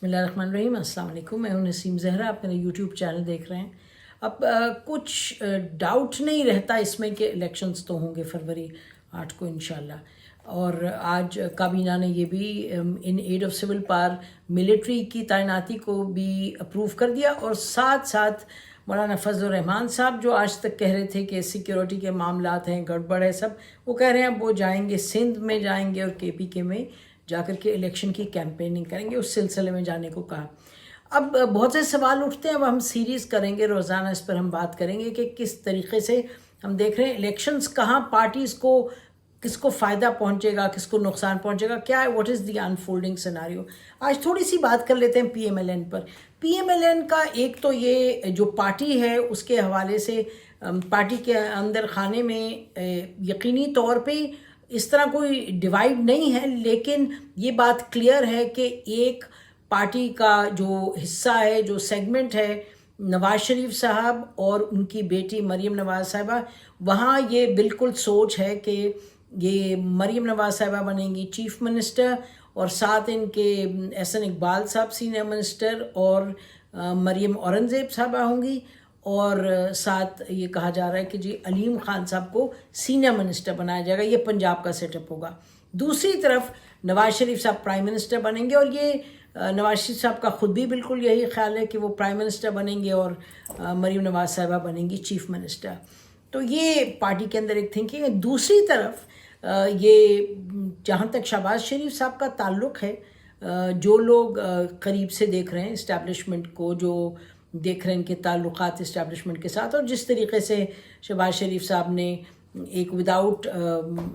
बिस्मिल्लाहिर्रहमानिर्रहीम। अस्सलाम वालेकुम। मैं हूं नसीम ज़हरा, आप मेरा यूट्यूब चैनल देख रहे हैं। अब कुछ डाउट नहीं रहता इसमें कि इलेक्शंस तो होंगे फरवरी 8 को इंशाल्लाह। और आज काबीना ने ये भी in aid of civil power military की तैनाती को भी अप्रूव कर दिया। और साथ साथ मौलाना फजल रहमान साहब जो आज तक कह रहे थे कि सिक्योरिटी के मामलात हैं, गड़बड़ है सब, वो कह रहे हैं वो जाएंगे, सिंध में जाएंगे और KPK में जाकर के इलेक्शन की कैंपेनिंग करेंगे। उस सिलसिले में जाने को कहा। अब बहुत से सवाल उठते हैं, अब हम सीरीज़ करेंगे, रोज़ाना इस पर हम बात करेंगे कि किस तरीके से हम देख रहे हैं इलेक्शंस, कहाँ पार्टीज़ को किसको फ़ायदा पहुंचेगा, किसको नुकसान पहुंचेगा, क्या है, what is the unfolding scenario. आज थोड़ी सी बात कर लेते हैं PMLN पर। PMLN का एक तो ये जो पार्टी है उसके हवाले से पार्टी के अंदर खाने में यकीनी तौर पे इस तरह कोई डिवाइड नहीं है, लेकिन ये बात क्लियर है कि एक पार्टी का जो हिस्सा है, जो सेगमेंट है, नवाज शरीफ साहब और उनकी बेटी मरीम नवाज साहिबा, वहाँ ये बिल्कुल सोच है कि ये मरीम नवाज साहिबा बनेंगी चीफ मिनिस्टर और साथ इनके एहसन इकबाल साहब सीनियर मिनिस्टर और मरीम औरंगज़ेब साहबा होंगी। और साथ ये कहा जा रहा है कि जी अलीम खान साहब को सीनियर मिनिस्टर बनाया जाएगा। ये पंजाब का सेटअप होगा। दूसरी तरफ नवाज शरीफ साहब प्राइम मिनिस्टर बनेंगे और ये नवाज शरीफ साहब का ख़ुद भी बिल्कुल यही ख्याल है कि वो प्राइम मिनिस्टर बनेंगे और मरीम नवाज साहिबा बनेंगी चीफ मिनिस्टर। तो ये पार्टी के अंदर एक थिंकिंग है। दूसरी तरफ ये जहाँ तक शहबाज शरीफ साहब का ताल्लुक़ है, जो लोग करीब से देख रहे हैं इस्टेब्लिशमेंट को, जो देख रहे हैं इनके ताल्लुक़ात इस्टेब्लिशमेंट के साथ, और जिस तरीके से शहबाज शरीफ साहब ने एक विदाउट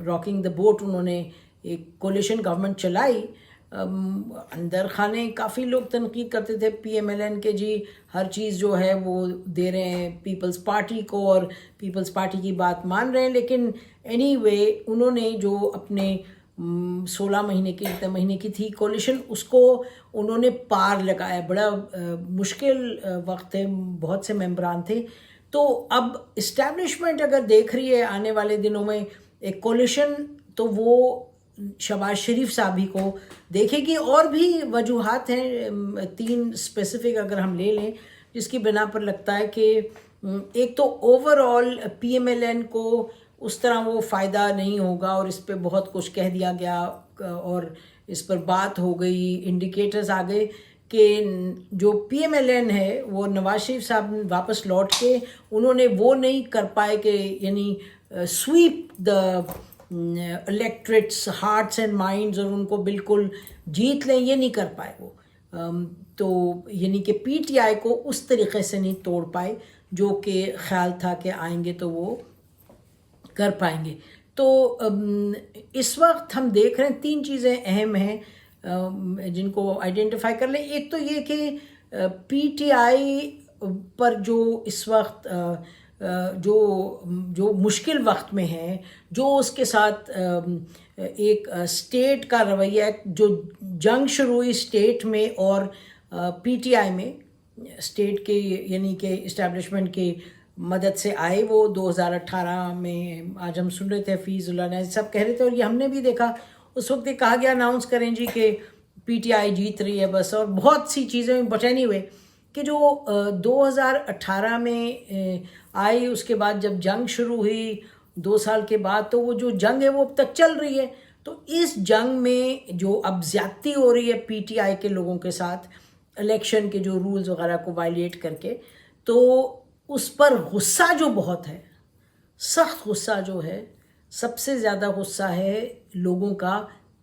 रॉकिंग द बोट उन्होंने एक कोलिशन गवर्नमेंट चलाई, अंदर खाने काफ़ी लोग तनकीद करते थे PMLN के, जी हर चीज़ जो है वो दे रहे हैं पीपल्स पार्टी को और पीपल्स पार्टी की बात मान रहे हैं। लेकिन एनीवे उन्होंने जो अपने 16 महीने की, इतने महीने की थी कोलिशन, उसको उन्होंने पार लगाया। बड़ा मुश्किल वक्त है, बहुत से मेंबरान थे। तो अब इस्टेब्लिशमेंट अगर देख रही है आने वाले दिनों में एक कोलिशन, तो वो शहबाज शरीफ साहब ही को देखेगी। और भी वजूहात हैं, 3 स्पेसिफिक अगर हम ले लें, जिसकी बिना पर लगता है कि एक तो ओवरऑल PMLN को उस तरह वो फ़ायदा नहीं होगा, और इस पे बहुत कुछ कह दिया गया और इस पर बात हो गई, इंडिकेटर्स आ गए कि जो PMLN है वो नवाज शरीफ साहब वापस लौट के उन्होंने वो नहीं कर पाए कि यानी sweep the electorates hearts and minds और उनको बिल्कुल जीत लें, ये नहीं कर पाए वो। तो यानी कि PTI को उस तरीके से नहीं तोड़ पाए जो कि ख्याल था कि आएंगे तो वो कर पाएंगे। तो इस वक्त हम देख रहे हैं 3 चीज़ें अहम हैं जिनको आइडेंटिफाई कर लें। एक तो ये कि PTI पर जो इस वक्त जो मुश्किल वक्त में है, जो उसके साथ एक स्टेट का रवैया है, जो जंग शुरू हुई स्टेट में और PTI में, स्टेट के यानी कि इस्टेब्लिशमेंट की मदद से आए वो 2018 में। आज हम सुन रहे थे हफीज़ुल्लाह ने सब कह रहे थे, और ये हमने भी देखा उस वक्त, ये कहा गया अनाउंस करें जी कि PTI जीत रही है बस, और बहुत सी चीज़ें। बट एनीवे कि जो 2018 में आई, उसके बाद जब जंग शुरू हुई 2 साल के बाद, तो वो जो जंग है वो अब तक चल रही है। तो इस जंग में जो अब ज़्यादती हो रही है PTI के लोगों के साथ, इलेक्शन के जो रूल्स वगैरह को वायलेट करके, तो उस पर गुस्सा जो बहुत है, सख्त गुस्सा जो है, सबसे ज़्यादा गुस्सा है लोगों का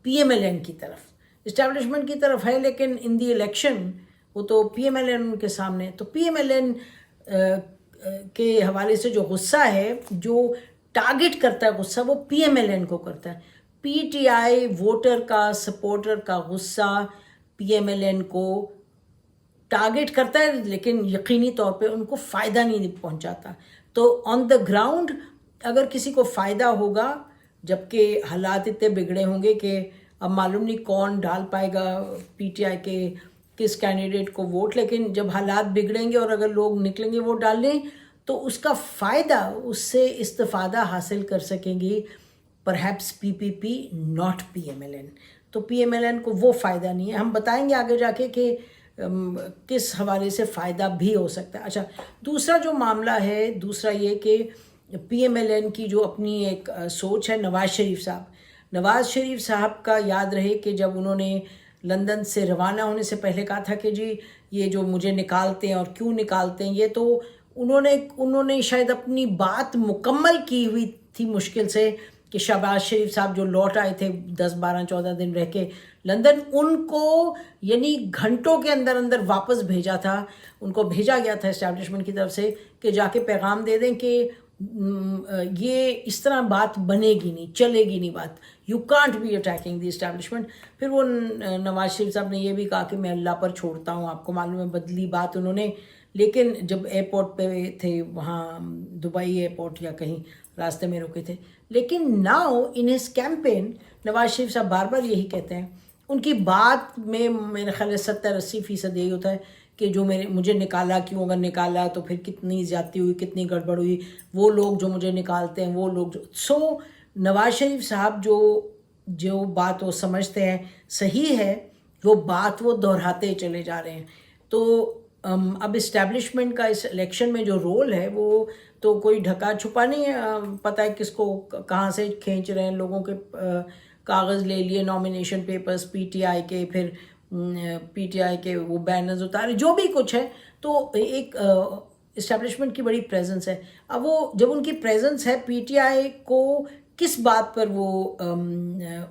PMLN की तरफ। इस्टेब्लिशमेंट की तरफ है, लेकिन इन दी इलेक्शन वो तो PMLN उनके सामने। तो PMLN के हवाले से जो गुस्सा है, जो टारगेट करता है गुस्सा, वो PMLN को करता है। PTI वोटर का, सपोर्टर का गुस्सा PMLN को टारगेट करता है, लेकिन यकीनी तौर पे उनको फ़ायदा नहीं पहुंचाता। तो ऑन द ग्राउंड अगर किसी को फ़ायदा होगा, जबकि हालात इतने बिगड़े होंगे कि अब मालूम नहीं कौन डाल पाएगा PTI के किस कैंडिडेट को वोट, लेकिन जब हालात बिगड़ेंगे और अगर लोग निकलेंगे वोट डालने, तो उसका फ़ायदा, उससे इस्तिफ़ादा हासिल कर सकेंगी परहैप्स PPP, नॉट PMLN। तो PMLN को वो फ़ायदा नहीं है। हम बताएंगे आगे जाके कि किस हवाले से फ़ायदा भी हो सकता है। अच्छा, दूसरा जो मामला है, दूसरा ये कि PMLN की जो अपनी एक सोच है, नवाज़ शरीफ साहब का याद रहे कि जब उन्होंने लंदन से रवाना होने से पहले कहा था कि जी ये जो मुझे निकालते हैं और क्यों निकालते हैं, ये तो उन्होंने शायद अपनी बात मुकम्मल की हुई थी मुश्किल से कि शहबाज शरीफ साहब जो लौट आए थे 10-12-14 दिन रह के लंदन, उनको यानी घंटों के अंदर अंदर वापस भेजा था। उनको भेजा गया था इस्टेब्लिशमेंट की तरफ से कि जाके पैगाम दे दें कि ये इस तरह बात बनेगी नहीं, चलेगी नहीं बात, you can't be attacking the establishment. फिर वो नवाज शरीफ साहब ने ये भी कहा कि मैं अल्लाह पर छोड़ता हूँ, आपको मालूम है बदली बात उन्होंने। लेकिन जब एयरपोर्ट पे थे, वहाँ दुबई एयरपोर्ट या कहीं रास्ते में रुके थे, लेकिन now in his campaign Nawaz Sharif साहब बार बार यही कहते हैं। उनकी बात में मेरे ख्याल 70-80% यही होता है कि जो मुझे निकाला क्यों, अगर निकाला तो फिर कितनी ज़्यादती हुई, कितनी गड़बड़ हुई, वो लोग जो मुझे निकालते हैं, वो लोग जो नवाज शरीफ साहब जो बात वो समझते हैं सही है, वो बात वो दोहराते चले जा रहे हैं। तो अब इस्टेब्लिशमेंट का इस इलेक्शन में जो रोल है वो तो कोई ढका छुपा नहीं है, पता है किसको कहाँ से खींच रहे हैं, लोगों के कागज़ ले लिए, नॉमिनेशन पेपर्स PTI के, फिर PTI के वो बैनर्स उतारे, जो भी कुछ है। तो एक इस्टेब्लिशमेंट की बड़ी प्रेजेंस है। अब वो जब उनकी प्रेजेंस है, PTI को किस बात पर वो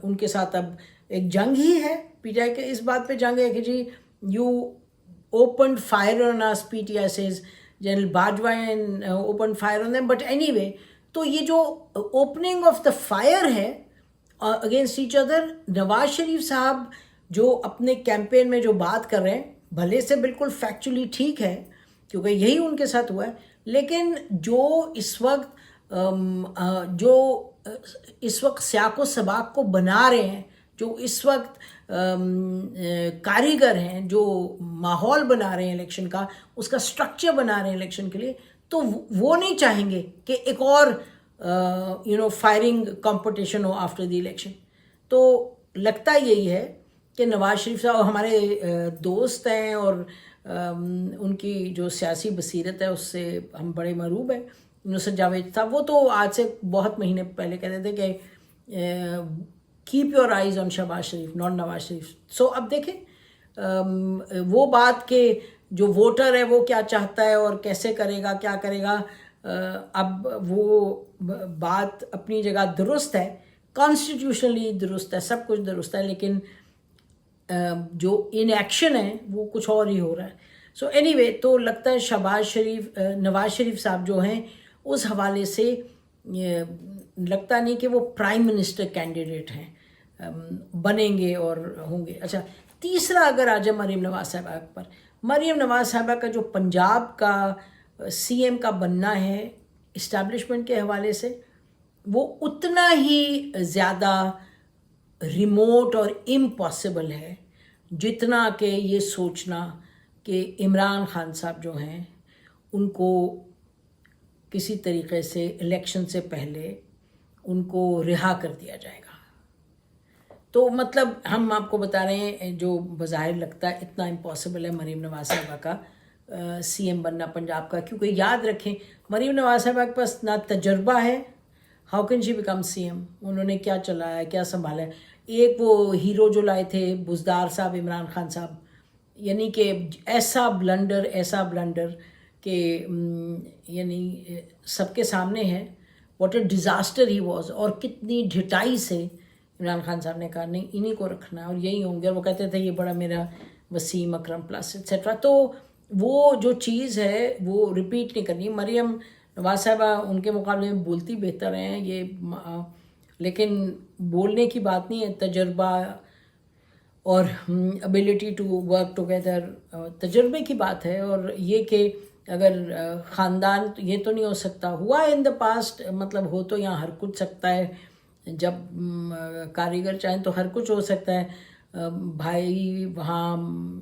उनके साथ अब एक जंग ही है, PTI के इस बात पे जंग है कि जी you opened fire on us, PTI says, General Bajwa opened fire on them, but anyway, तो ये जो opening of the fire है against each other, Nawaz Sharif साहब जो अपने कैंपेन में जो बात कर रहे हैं, भले से बिल्कुल फैक्चुअली ठीक है क्योंकि यही उनके साथ हुआ है, लेकिन जो इस वक्त सियाको सबाक को बना रहे हैं, जो इस वक्त कारीगर हैं, जो माहौल बना रहे हैं इलेक्शन का, उसका स्ट्रक्चर बना रहे हैं इलेक्शन के लिए, तो वो नहीं चाहेंगे कि एक और फायरिंग कंपटीशन हो आफ्टर द इलेक्शन। तो लगता यही है कि नवाज शरीफ साहब हमारे दोस्त हैं और उनकी जो सियासी बसीरत है उससे हम बड़े मरूब हैं। नुसरत जावेद साहब वो तो आज से बहुत महीने पहले कहते थे कि keep your eyes on Shahbaz Sharif, not Nawaz Sharif. So अब देखें वो बात के जो वोटर है वो क्या चाहता है और कैसे करेगा, क्या करेगा। अब वो बात अपनी जगह दुरुस्त है, कॉन्स्टिट्यूशनली दुरुस्त है, सब कुछ दुरुस्त है, लेकिन जो इन एक्शन है वो कुछ और ही हो रहा है। सो एनीवे, तो लगता है नवाज शरीफ साहब जो हैं उस हवाले से लगता नहीं कि वो प्राइम मिनिस्टर कैंडिडेट हैं, बनेंगे और होंगे। अच्छा, तीसरा अगर आ जाए मरीम नवाज साहबा पर, मरीम नवाज साहबा का जो पंजाब का CM का बनना है इस्टेब्लिशमेंट के हवाले से, वो उतना ही ज़्यादा रिमोट और इम्पॉसिबल है जितना कि ये सोचना कि इमरान खान साहब जो हैं उनको किसी तरीके से इलेक्शन से पहले उनको रिहा कर दिया जाएगा। तो मतलब हम आपको बता रहे हैं, जो बज़ाहिर लगता है इतना इम्पॉसिबल है मरीम नवाज साहबा का CM बनना पंजाब का, क्योंकि याद रखें मरीम नवाज साहबा के पास ना तजर्बा है, how can she become CM, उन्होंने क्या चलाया, क्या संभाला है। एक वो हीरो जो लाए थे बुज़दार साहब, इमरान खान साहब, यानी कि ऐसा ब्लंडर कि यानी सबके सामने है what a disaster he was, और कितनी ढिठाई से इमरान खान साहब ने कहा नहीं इन्हीं को रखना है और यही होंगे, और वो कहते थे ये बड़ा मेरा वसीम अकरम प्लस एट्सेट्रा। तो वो जो चीज़ है वो रिपीट नहीं करनी। मरीम नवाज साहबा उनके मुकाबले में बोलती बेहतर हैं ये, लेकिन बोलने की बात नहीं है, तजर्बा और एबिलिटी टू वर्क टुगेदर तजर्बे की बात है। और ये कि अगर ख़ानदान ये तो नहीं हो सकता, हुआ इन द पास्ट, मतलब हो तो यहाँ हर कुछ सकता है, जब कारीगर चाहें तो हर कुछ हो सकता है। भाई वहाँ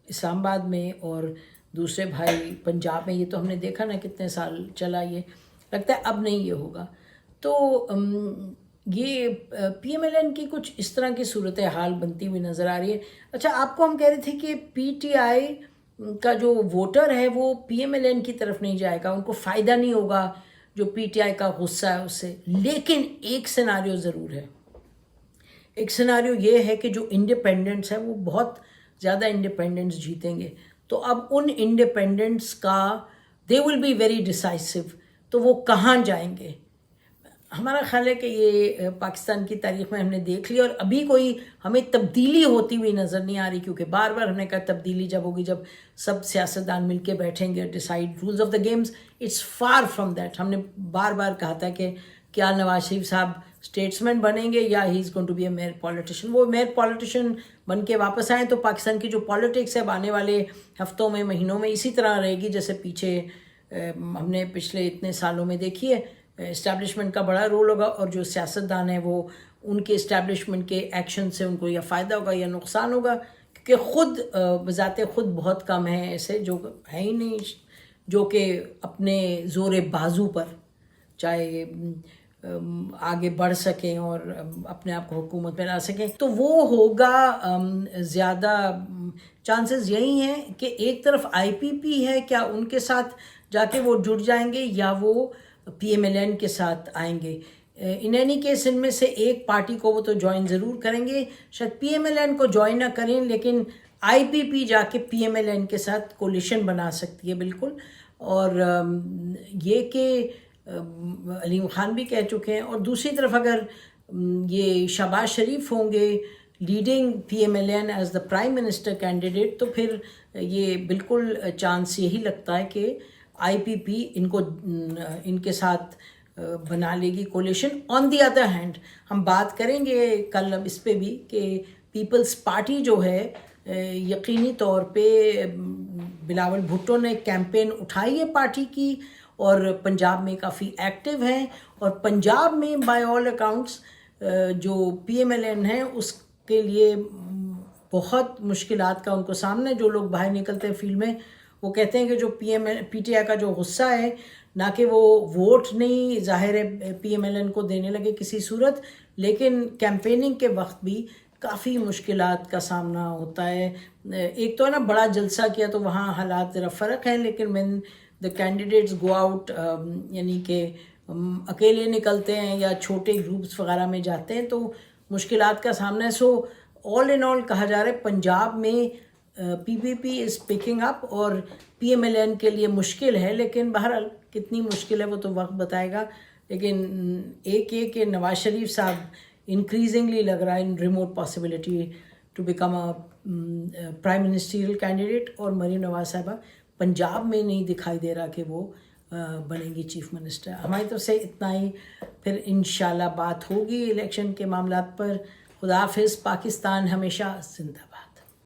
इस्लामाबाद में और दूसरे भाई पंजाब में, ये तो हमने देखा ना कितने साल चला, ये लगता है अब नहीं ये होगा। तो یہ پی ایم ایل این کی کچھ اس طرح کی صورتحال بنتی ہوئی نظر آ رہی ہے. اچھا آپ کو ہم کہہ رہے تھے کہ پی ٹی آئی کا جو ووٹر ہے وہ پی ایم ایل این کی طرف نہیں جائے گا, ان کو فائدہ نہیں ہوگا جو پی ٹی آئی کا غصہ ہے اس سے. لیکن ایک سیناریو ضرور ہے, ایک سیناریو یہ ہے کہ جو انڈیپینڈنٹس ہیں وہ بہت زیادہ انڈیپینڈنٹس جیتیں گے, تو اب ان انڈیپینڈنٹس کا دے ول بی ویری ڈیسائسو, تو وہ کہاں جائیں گے. ہمارا خیال ہے کہ یہ پاکستان کی تاریخ میں ہم نے دیکھ لیا, اور ابھی کوئی ہمیں تبدیلی ہوتی ہوئی نظر نہیں آ رہی, کیونکہ بار بار ہم نے کہا تبدیلی جب ہوگی جب سب سیاستدان مل کے بیٹھیں گے, decide rules of the games. It's far from that. ہم نے بار بار کہا تھا کہ کیا نواز شریف صاحب اسٹیٹسمین بنیں گے یا he is going to be a mere politician. وہ میئر پولیٹیشین بن کے واپس آئیں تو پاکستان کی جو پالیٹکس ہے اب آنے والے ہفتوں میں مہینوں میں اسی طرح رہے گی جیسے پیچھے ہم نے پچھلے اتنے سالوں میں دیکھی ہے. اسٹیبلشمنٹ کا بڑا رول ہوگا, اور جو سیاستدان ہیں وہ ان کے اسٹیبلشمنٹ کے ایکشن سے ان کو یا فائدہ ہوگا یا نقصان ہوگا, کیونکہ خود بذات خود بہت کم ہیں ایسے جو ہیں ہی نہیں جو کہ اپنے زور بازو پر چاہے آگے بڑھ سکیں اور اپنے آپ کو حکومت میں لا سکیں. تو وہ ہوگا زیادہ چانسز یہی ہیں کہ ایک طرف آئی پی پی ہے, کیا ان کے ساتھ جا کے وہ جڑ جائیں گے یا وہ پی ایم ایل این کے ساتھ آئیں گے. ان اینی کیس ان میں سے ایک پارٹی کو وہ تو جوائن ضرور کریں گے, شاید پی ایم ایل این کو جوائن نہ کریں, لیکن آئی پی پی جا کے پی ایم ایل این کے ساتھ کولیشن بنا سکتی ہے بالکل. اور یہ کہ علیم خان بھی کہہ چکے ہیں, اور دوسری طرف اگر یہ شہباز شریف ہوں گے leading P M L N as the prime minister candidate, تو پھر یہ بالکل چانس یہی لگتا ہے کہ آئی پی پی ان کے ساتھ بنا لے گی coalition. On the other hand ہم بات کریں گے کل اب اس پہ بھی کہ پیپلز پارٹی جو ہے یقینی طور پہ بلاول بھٹو نے کیمپین اٹھائی ہے پارٹی کی, اور پنجاب میں کافی ایکٹیو ہیں, اور پنجاب میں بائی آل اکاؤنٹس جو پی ایم ایل این ہے اس کے لیے بہت مشکلات کا ان کو سامنا ہے. جو لوگ باہر نکلتے ہیں فیلڈ میں وہ کہتے ہیں کہ جو پی ٹی آئی کا جو غصہ ہے, نہ کہ وہ ووٹ نہیں ظاہر ہے پی ایم ایل این کو دینے لگے کسی صورت, لیکن کیمپیننگ کے وقت بھی کافی مشکلات کا سامنا ہوتا ہے. ایک تو ہے نا بڑا جلسہ کیا تو وہاں حالات ذرا فرق ہیں, لیکن when the candidates go out یعنی کہ اکیلے نکلتے ہیں یا چھوٹے گروپس وغیرہ میں جاتے ہیں تو مشکلات کا سامنا ہے. سو آل ان آل کہا جا رہا ہے پنجاب میں پی پی پی از پکنگ اپ, اور پی ایم ایل این کے لیے مشکل ہے, لیکن بہرحال کتنی مشکل ہے وہ تو وقت بتائے گا. لیکن ایک یہ کہ نواز شریف صاحب انکریزنگلی لگ رہا ہے in remote possibility to become a prime ministerial candidate, اور مریم نواز صاحبہ پنجاب میں نہیں دکھائی دے رہا کہ وہ بنیں گی چیف منسٹر. ہماری طرف سے اتنا ہی, پھر انشاءاللہ بات ہوگی الیکشن کے معاملات پر. خدا حافظ. پاکستان ہمیشہ زندہ باد.